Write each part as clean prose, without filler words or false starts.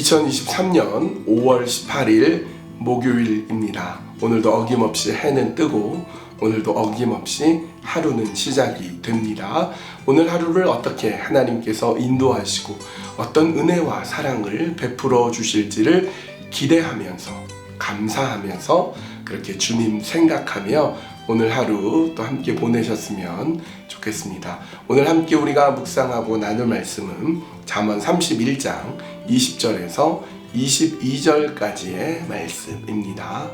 2023년 5월 18일 목요일입니다. 오늘도 어김없이 해는 뜨고 오늘도 어김없이 하루는 시작이 됩니다. 오늘 하루를 어떻게 하나님께서 인도하시고 어떤 은혜와 사랑을 베풀어 주실지를 기대하면서 감사하면서 그렇게 주님 생각하며 오늘 하루 또 함께 보내셨으면 좋겠습니다. 오늘 함께 우리가 묵상하고 나눌 말씀은 잠언 31장 20절에서 22절까지의 말씀입니다.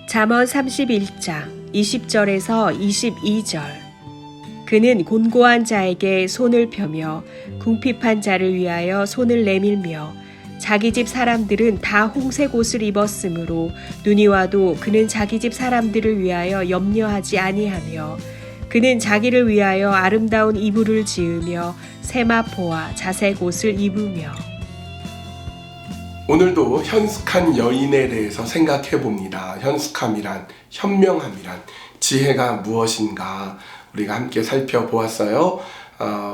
잠언 31장 20절에서 22절. 그는 곤고한 자에게 손을 펴며 궁핍한 자를 위하여 손을 내밀며 자기 집 사람들은 다 홍색 옷을 입었으므로 눈이 와도 그는 자기 집 사람들을 위하여 염려하지 아니하며 그는 자기를 위하여 아름다운 이불을 지으며 세마포와 자색 옷을 입으며. 오늘도 현숙한 여인에 대해서 생각해 봅니다. 현숙함이란, 현명함이란, 지혜가 무엇인가 우리가 함께 살펴보았어요.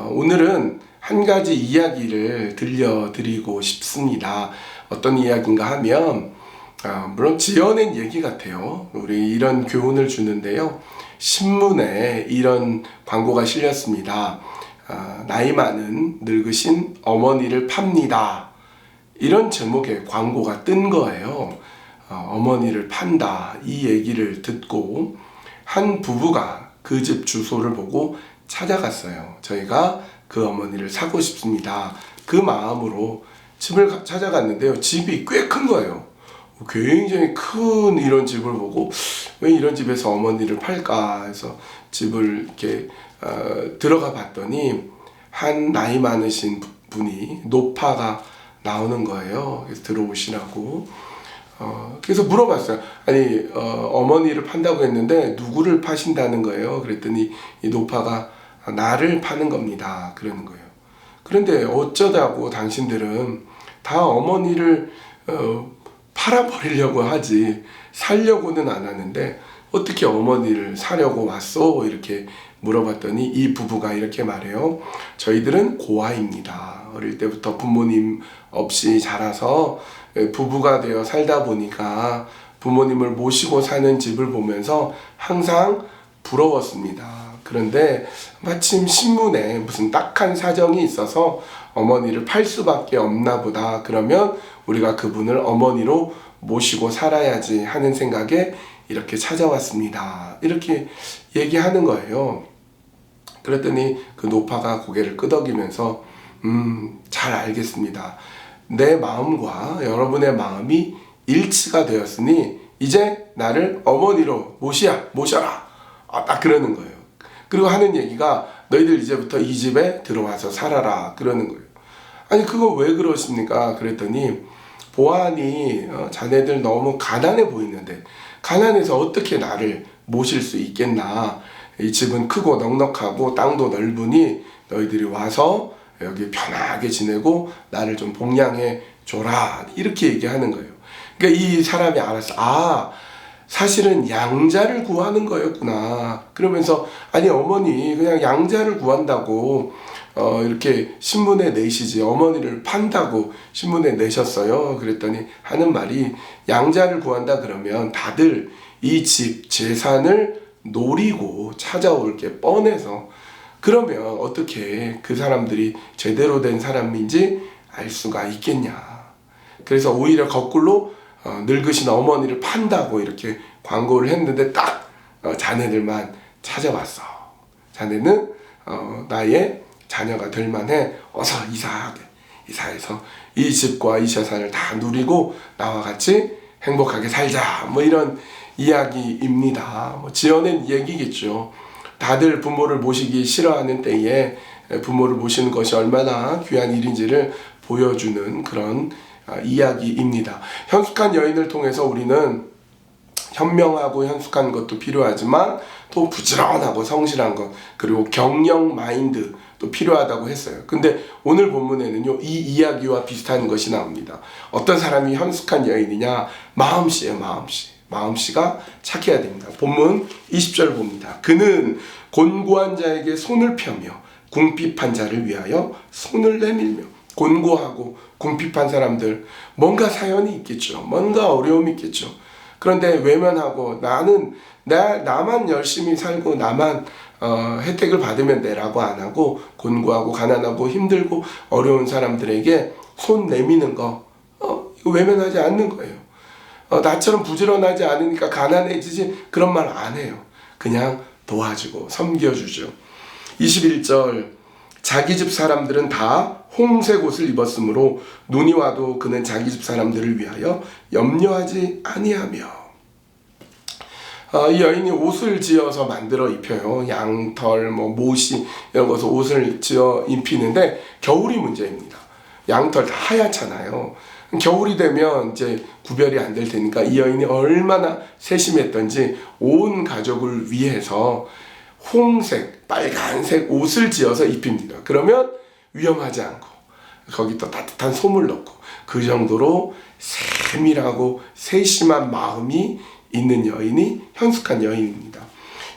오늘은 한 가지 이야기를 들려드리고 싶습니다. 어떤 이야기인가 하면 물론 지어낸 얘기 같아요. 우리 이런 교훈을 주는데요. 신문에 이런 광고가 실렸습니다. 나이 많은 늙으신 어머니를 팝니다. 이런 제목의 광고가 뜬 거예요. 어머니를 판다 이 얘기를 듣고 한 부부가 그 집 주소를 보고 찾아갔어요. 저희가 그 어머니를 사고 싶습니다. 그 마음으로 집을 찾아갔는데요. 집이 꽤 큰 거예요. 굉장히 큰 이런 집을 보고 왜 이런 집에서 어머니를 팔까 해서 집을 이렇게 들어가 봤더니 한 나이 많으신 분이 노파가 나오는 거예요. 그래서 들어오시라고. 그래서 물어봤어요. 아니 어머니를 판다고 했는데 누구를 파신다는 거예요. 그랬더니 이 노파가 나를 파는 겁니다. 그러는 거예요. 그런데 어쩌다고 당신들은 다 어머니를 팔아버리려고 하지 살려고는 안 하는데 어떻게 어머니를 사려고 왔어? 이렇게 물어봤더니 이 부부가 이렇게 말해요. 저희들은 고아입니다. 어릴 때부터 부모님 없이 자라서 부부가 되어 살다 보니까 부모님을 모시고 사는 집을 보면서 항상 부러웠습니다. 그런데 마침 신문에 무슨 딱한 사정이 있어서 어머니를 팔 수밖에 없나 보다. 그러면 우리가 그분을 어머니로 모시고 살아야지 하는 생각에 이렇게 찾아왔습니다. 이렇게 얘기하는 거예요. 그랬더니 그 노파가 고개를 끄덕이면서 잘 알겠습니다. 내 마음과 여러분의 마음이 일치가 되었으니 이제 나를 어머니로 모셔라. 딱 그러는 거예요. 그리고 하는 얘기가 너희들 이제부터 이 집에 들어와서 살아라 그러는 거예요. 아니 그거 왜 그러십니까? 그랬더니 보아하니 자네들 너무 가난해 보이는데 가난해서 어떻게 나를 모실 수 있겠나. 이 집은 크고 넉넉하고 땅도 넓으니 너희들이 와서 여기 편하게 지내고 나를 좀 복양해 줘라 이렇게 얘기하는 거예요. 그러니까 이 사람이 알았어. 사실은 양자를 구하는 거였구나. 그러면서 아니 어머니 그냥 양자를 구한다고 이렇게 신문에 내시지 어머니를 판다고 신문에 내셨어요. 그랬더니 하는 말이 양자를 구한다 그러면 다들 이 집 재산을 노리고 찾아올 게 뻔해서 그러면 어떻게 그 사람들이 제대로 된 사람인지 알 수가 있겠냐. 그래서 오히려 거꾸로 늙으신 어머니를 판다고 이렇게 광고를 했는데 딱 자네들만 찾아왔어. 자네는 나의 자녀가 될 만해. 어서 이사해서 이 집과 이 재산을 다 누리고 나와 같이 행복하게 살자. 뭐 이런 이야기입니다. 지어낸 얘기겠죠. 다들 부모를 모시기 싫어하는 때에 부모를 모시는 것이 얼마나 귀한 일인지를 보여주는 그런 이야기입니다. 현숙한 여인을 통해서 우리는 현명하고 현숙한 것도 필요하지만 또 부지런하고 성실한 것 그리고 경영 마인드 또 필요하다고 했어요. 근데 오늘 본문에는요 이 이야기와 비슷한 것이 나옵니다. 어떤 사람이 현숙한 여인이냐? 마음씨예요. 마음씨가 착해야 됩니다. 본문 20절 봅니다. 그는 곤고한 자에게 손을 펴며 궁핍한 자를 위하여 손을 내밀며 곤고하고 궁핍한 사람들, 뭔가 사연이 있겠죠. 뭔가 어려움이 있겠죠. 그런데 외면하고 나만 열심히 살고 나만 혜택을 받으면 돼라고 안 하고, 곤고하고 가난하고 힘들고 어려운 사람들에게 손 내미는 거, 이거 외면하지 않는 거예요. 나처럼 부지런하지 않으니까 가난해지지, 그런 말 안 해요. 그냥 도와주고 섬겨주죠. 21절, 자기 집 사람들은 다 홍색 옷을 입었으므로 눈이 와도 그는 자기 집 사람들을 위하여 염려하지 아니하며. 이 여인이 옷을 지어서 만들어 입혀요. 양털, 모시 이런 것을 옷을 지어 입히는데 겨울이 문제입니다. 양털 다 하얗잖아요. 겨울이 되면 이제 구별이 안 될 테니까 이 여인이 얼마나 세심했던지 온 가족을 위해서 홍색, 빨간색 옷을 지어서 입힙니다. 그러면 위험하지 않고 거기 또 따뜻한 솜을 넣고, 그 정도로 세밀하고 세심한 마음이 있는 여인이 현숙한 여인입니다.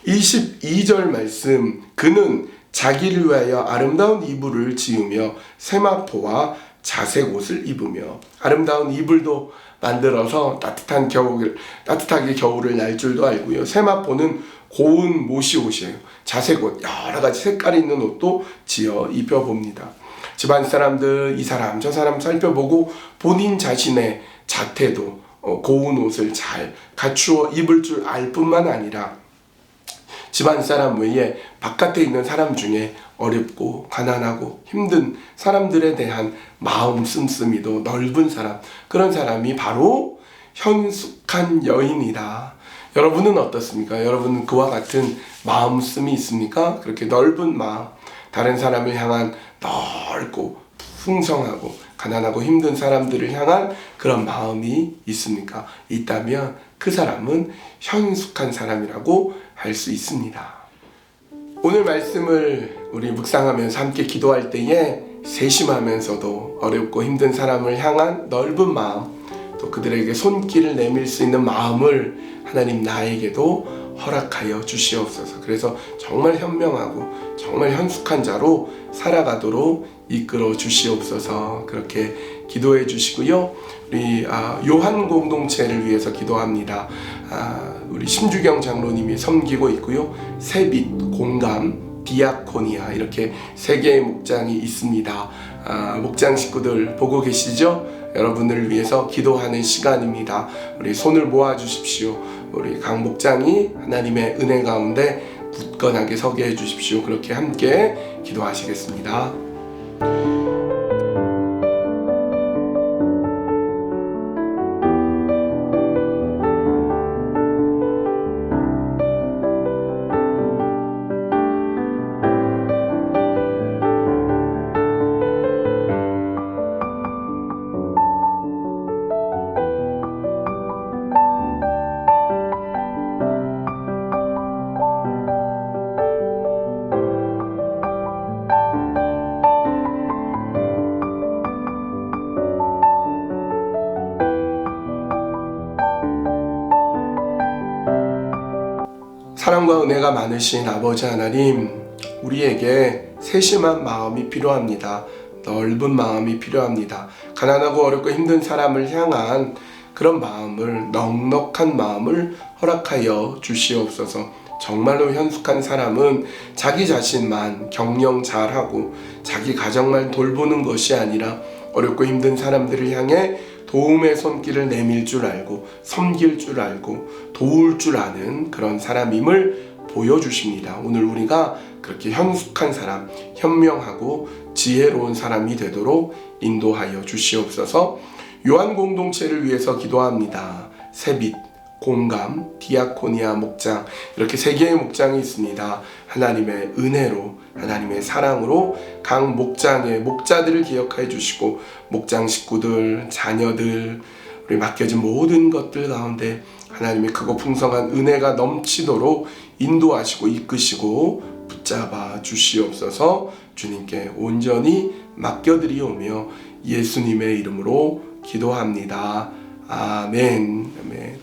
22절 말씀, 그는 자기를 위하여 아름다운 이불을 지으며 세마포와 자색 옷을 입으며. 아름다운 이불도 만들어서 따뜻하게 겨울을 날 줄도 알고요. 세마포는 고운 모시 옷이에요. 자색 옷, 여러 가지 색깔이 있는 옷도 지어 입혀봅니다. 집안 사람들 이 사람 저 사람 살펴보고 본인 자신의 자태도 고운 옷을 잘 갖추어 입을 줄 알 뿐만 아니라 집안 사람 외에 바깥에 있는 사람 중에 어렵고 가난하고 힘든 사람들에 대한 마음 씀씀이도 넓은 사람, 그런 사람이 바로 현숙한 여인이다. 여러분은 어떻습니까? 여러분은 그와 같은 마음씀이 있습니까? 그렇게 넓은 마음, 다른 사람을 향한 넓고 풍성하고 가난하고 힘든 사람들을 향한 그런 마음이 있습니까? 있다면 그 사람은 현숙한 사람이라고 할 수 있습니다. 오늘 말씀을 우리 묵상하면서 함께 기도할 때에 세심하면서도 어렵고 힘든 사람을 향한 넓은 마음, 또 그들에게 손길을 내밀 수 있는 마음을 하나님 나에게도 허락하여 주시옵소서. 그래서 정말 현명하고 정말 현숙한 자로 살아가도록 이끌어 주시옵소서. 그렇게 기도해 주시고요. 우리 요한 공동체를 위해서 기도합니다. 우리 심주경 장로님이 섬기고 있고요. 세빛, 공감, 디아코니아, 이렇게 세 개의 목장이 있습니다. 목장 식구들 보고 계시죠? 여러분을 위해서 기도하는 시간입니다. 우리 손을 모아 주십시오. 우리 각 목장이 하나님의 은혜 가운데 굳건하게 서게 해 주십시오. 그렇게 함께 기도하시겠습니다. 사랑과 은혜가 많으신 아버지 하나님, 우리에게 세심한 마음이 필요합니다. 넓은 마음이 필요합니다. 가난하고 어렵고 힘든 사람을 향한 그런 마음을, 넉넉한 마음을 허락하여 주시옵소서. 정말로 현숙한 사람은 자기 자신만 경영 잘하고 자기 가정만 돌보는 것이 아니라 어렵고 힘든 사람들을 향해 도움의 손길을 내밀 줄 알고 섬길 줄 알고 도울 줄 아는 그런 사람임을 보여주십니다. 오늘 우리가 그렇게 현숙한 사람, 현명하고 지혜로운 사람이 되도록 인도하여 주시옵소서. 요한 공동체를 위해서 기도합니다. 세빛, 공감, 디아코니아 목장, 이렇게 세 개의 목장이 있습니다. 하나님의 은혜로, 하나님의 사랑으로 각 목장의 목자들을 기억해 주시고 목장 식구들, 자녀들, 우리 맡겨진 모든 것들 가운데 하나님의 크고 풍성한 은혜가 넘치도록 인도하시고 이끄시고 붙잡아 주시옵소서. 주님께 온전히 맡겨드리오며 예수님의 이름으로 기도합니다. 아멘. 아멘.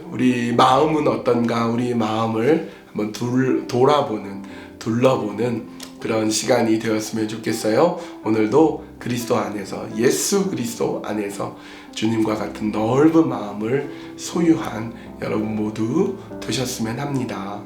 우리 마음은 어떤가? 우리 마음을 한번 둘러보는 그런 시간이 되었으면 좋겠어요. 오늘도 그리스도 안에서, 예수 그리스도 안에서 주님과 같은 넓은 마음을 소유한 여러분 모두 되셨으면 합니다.